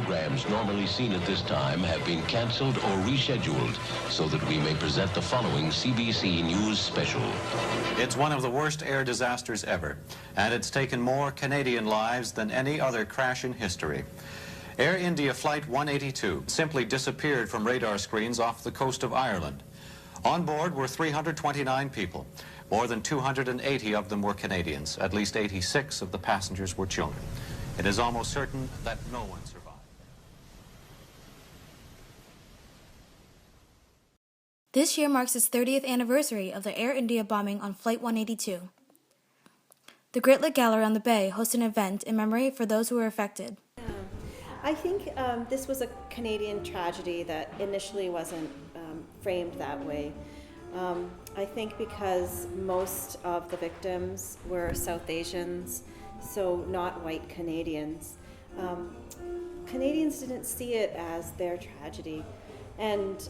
programs normally seen at this time have been canceled or rescheduled so that we may present the following CBC News special. It's one of the worst air disasters ever, and it's taken more Canadian lives than any other crash in history. Air India Flight 182 simply disappeared from radar screens off the coast of Ireland. On board were 329 people. More than 280 of them were Canadians. At least 86 of the passengers were children. It is almost certain that no one survived. This year marks its 30th anniversary of the Air India bombing on Flight 182. The gritLIT Gallery on the Bay hosted an event in memory for those who were affected. I think this was a Canadian tragedy that initially wasn't framed that way. I think because most of the victims were South Asians, so not white Canadians. Canadians didn't see it as their tragedy. And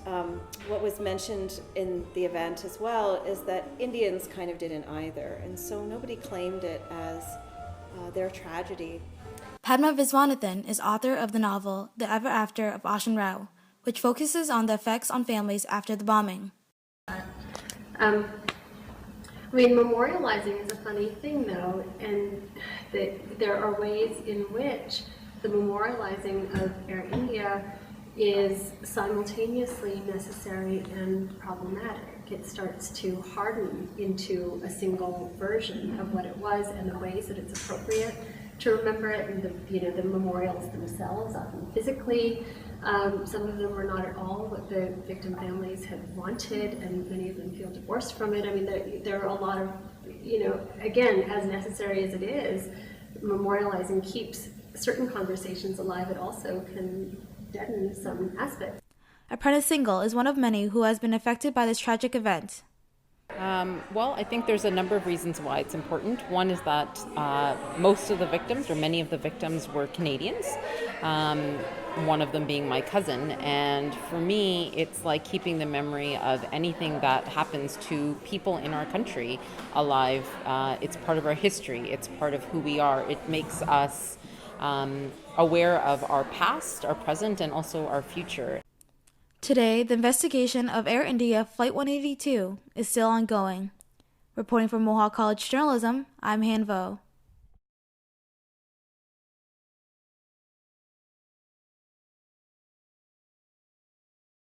what was mentioned in the event as well is that Indians kind of didn't either. And so nobody claimed it as their tragedy. Padma Viswanathan is author of the novel The Ever After of Ashan Rao, which focuses on the effects on families after the bombing. Memorializing is a funny thing, though, and there are ways in which the memorializing of Air India is simultaneously necessary and problematic. It starts to harden into a single version of what it was and the ways that it's appropriate to remember it, and the memorials themselves, often physically. Some of them were not at all what the victim families had wanted, and many of them feel divorced from it. I mean, there are a lot of, again, as necessary as it is, memorializing keeps certain conversations alive. It also can deaden some aspects. Apprentice Single is one of many who has been affected by this tragic event. Well, I think there's a number of reasons why it's important. One is that most of the victims, or many of the victims, were Canadians, one of them being my cousin. And for me, it's like keeping the memory of anything that happens to people in our country alive. It's part of our history. It's part of who we are. It makes us aware of our past, our present, and also our future. Today, the investigation of Air India Flight 182 is still ongoing. Reporting from Mohawk College Journalism, I'm Han Vo.